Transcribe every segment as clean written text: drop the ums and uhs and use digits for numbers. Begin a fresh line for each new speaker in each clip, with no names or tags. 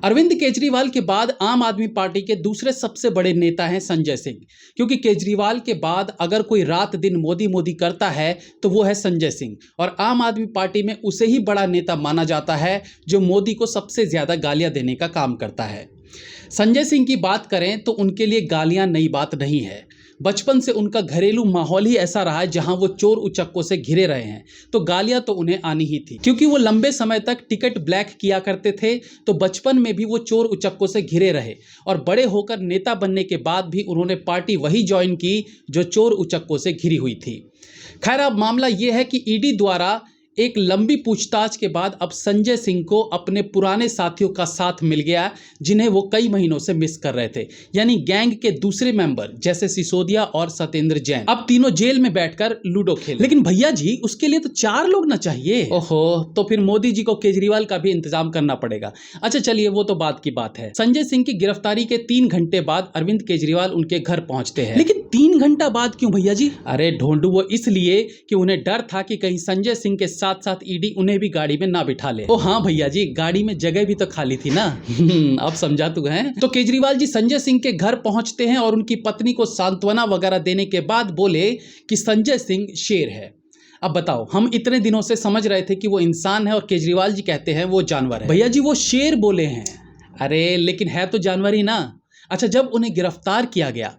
अरविंद केजरीवाल के बाद आम आदमी पार्टी के दूसरे सबसे बड़े नेता हैं संजय सिंह। क्योंकि केजरीवाल के बाद अगर कोई रात दिन मोदी मोदी करता है तो वो है संजय सिंह, और आम आदमी पार्टी में उसे ही बड़ा नेता माना जाता है जो मोदी को सबसे ज़्यादा गालियां देने का काम करता है। संजय सिंह की बात करें तो उनके लिए गालियां नई बात नहीं है। बचपन से उनका घरेलू माहौल ही ऐसा रहा है जहां वो चोर उचक्कों से घिरे रहे हैं, तो गालियां तो उन्हें आनी ही थी। क्योंकि वो लंबे समय तक टिकट ब्लैक किया करते थे, तो बचपन में भी वो चोर उचक्कों से घिरे रहे और बड़े होकर नेता बनने के बाद भी उन्होंने पार्टी वही ज्वाइन की जो चोर उचक्कों से घिरी हुई थी। खैर, अब मामला ये है कि ईडी द्वारा एक लंबी पूछताछ के बाद अब संजय सिंह को अपने पुराने साथियों का साथ मिल गया, जिन्हें वो कई महीनों से मिस कर रहे थे। यानी गैंग के दूसरे मेंबर जैसे सिसोदिया और सत्येंद्र जैन अब तीनों जेल में बैठकर लूडो खेल। लेकिन भैया जी, उसके लिए तो 4 लोग ना चाहिए। ओहो, तो फिर मोदी जी को केजरीवाल का भी इंतजाम करना पड़ेगा। अच्छा चलिए, वो तो बात की बात है। संजय सिंह की गिरफ्तारी के 3 घंटे बाद अरविंद केजरीवाल उनके घर पहुंचते हैं। लेकिन 3 घंटा बाद क्यों भैया जी? अरे ढोंडू, वो इसलिए कि उन्हें डर था कि कहीं संजय सिंह के साथ साथ ईडी उन्हें भी गाड़ी में ना बिठा ले। ओ हाँ भैया जी, गाड़ी में जगह भी तो खाली थी ना। अब समझा तू है। तो केजरीवाल जी संजय सिंह के घर पहुंचते हैं और उनकी पत्नी को सांत्वना वगैरह देने के बाद बोले कि संजय सिंह शेर है। अब बताओ, हम इतने दिनों से समझ रहे थे कि वो इंसान है और केजरीवाल जी कहते हैं वो जानवर है। भैया जी, वो शेर बोले हैं। अरे लेकिन है तो जानवर ही ना। अच्छा, जब उन्हें गिरफ्तार किया गया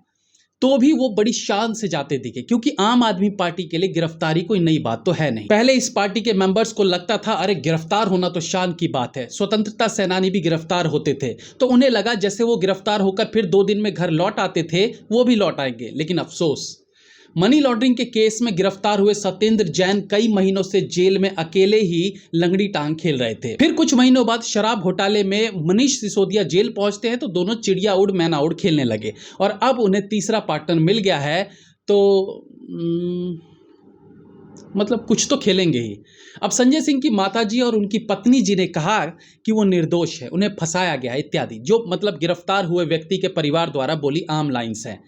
तो भी वो बड़ी शान से जाते दिखे, क्योंकि आम आदमी पार्टी के लिए गिरफ्तारी कोई नई बात तो है नहीं। पहले इस पार्टी के मेंबर्स को लगता था अरे गिरफ्तार होना तो शान की बात है, स्वतंत्रता सेनानी भी गिरफ्तार होते थे, तो उन्हें लगा जैसे वो गिरफ्तार होकर फिर 2 दिन में घर लौट आते थे वो भी लौट आएंगे। लेकिन अफसोस, मनी लॉन्ड्रिंग के केस में गिरफ्तार हुए सत्येंद्र जैन कई महीनों से जेल में अकेले ही लंगड़ी टांग खेल रहे थे। फिर कुछ महीनों बाद शराब घोटाले में मनीष सिसोदिया जेल पहुंचते हैं, तो दोनों चिड़िया उड़ मैना उड़ खेलने लगे और अब उन्हें तीसरा पार्टनर मिल गया है, तो मतलब कुछ तो खेलेंगे ही। अब संजय सिंह की माताजी और उनकी पत्नी जी ने कहा कि वो निर्दोष है, उन्हें फंसाया गया इत्यादि, जो मतलब गिरफ्तार हुए व्यक्ति के परिवार द्वारा बोली आम लाइन्स हैं।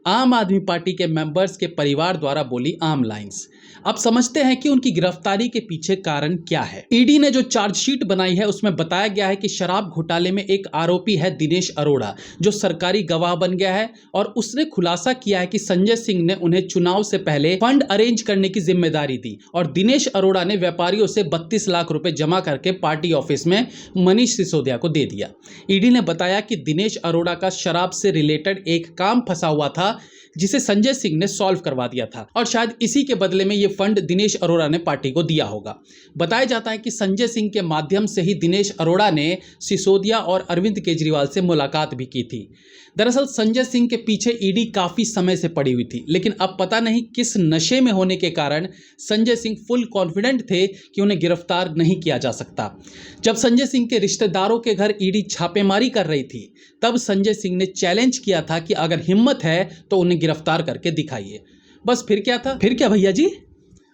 आम आदमी पार्टी के मेंबर्स के परिवार द्वारा बोली आम लाइन्स। अब समझते हैं कि उनकी गिरफ्तारी के पीछे कारण क्या है। ईडी ने जो चार्जशीट बनाई है उसमें बताया गया है कि शराब घोटाले में एक आरोपी है दिनेश अरोड़ा, जो सरकारी गवाह बन गया है और उसने खुलासा किया है कि संजय सिंह ने उन्हें चुनाव से पहले फंड अरेंज करने की जिम्मेदारी दी और दिनेश अरोड़ा ने व्यापारियों से 32 लाख रुपए जमा करके पार्टी ऑफिस में मनीष सिसोदिया को दे दिया। ईडी ने बताया कि दिनेश अरोड़ा का शराब से रिलेटेड एक काम फंसा हुआ था जिसे संजय सिंह ने सॉल्व करवा दिया था और शायद इसी के बदले में ये फंड दिनेश अरोड़ा ने पार्टी को दिया होगा। बताया जाता है कि संजय सिंह के माध्यम से ही दिनेश अरोड़ा ने सिसोदिया और अरविंद केजरीवाल से मुलाकात भी की थी। दरअसल संजय सिंह के पीछे ईडी काफी समय से पड़ी हुई थी, लेकिन अब पता नहीं किस नशे में होने के कारण संजय सिंह फुल कॉन्फिडेंट थे कि उन्हें गिरफ्तार नहीं किया जा सकता। जब संजय सिंह के रिश्तेदारों के घर ईडी छापेमारी कर रही थी, तब संजय सिंह ने चैलेंज किया था कि अगर हिम्मत है तो उन्हें गिरफ्तार करके दिखाइए। बस फिर क्या था? फिर क्या भैया जी?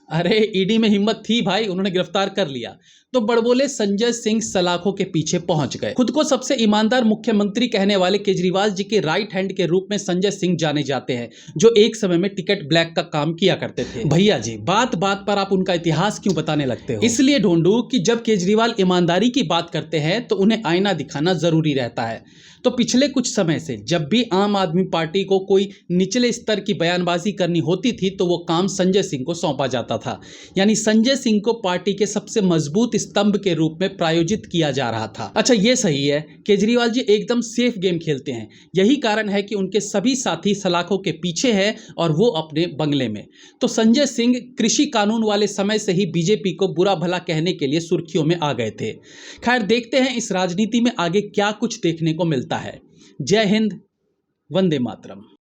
अरे ईडी में हिम्मत थी भाई, उन्होंने गिरफ्तार कर लिया। तो बड़बोले संजय सिंह सलाखों के पीछे पहुंच गए। खुद को सबसे ईमानदार मुख्यमंत्री कहने वाले केजरीवाल जी के राइट हैंड के रूप में संजय सिंह जाने जाते हैं, जो एक समय में टिकट ब्लैक का काम किया करते थे। भैया जी, बात बात पर आप उनका इतिहास क्यों बताने लगते हो? इसलिए ढूंढू कि जब केजरीवाल ईमानदारी की बात करते हैं तो उन्हें आईना दिखाना जरूरी रहता है। तो पिछले कुछ समय से जब भी आम आदमी पार्टी को कोई निचले स्तर की बयानबाजी करनी होती थी तो वो काम संजय सिंह को सौंपा जाता था। यानी संजय सिंह को पार्टी के सबसे मजबूत स्तंभ के रूप में प्रायोजित किया जा रहा था। अच्छा, ये सही है, केजरीवाल जी एकदम सेफ गेम खेलते हैं। यही कारण है कि उनके सभी साथी सलाखों के पीछे हैं और वो अपने बंगले में। तो संजय सिंह कृषि कानून वाले समय से ही बीजेपी को बुरा भला कहने के लिए सुर्खियों में आ गए थे। खैर, देखते हैं इस राजनीति में आगे क्या कुछ देखने को मिलता है। जय हिंद, वंदे मातरम।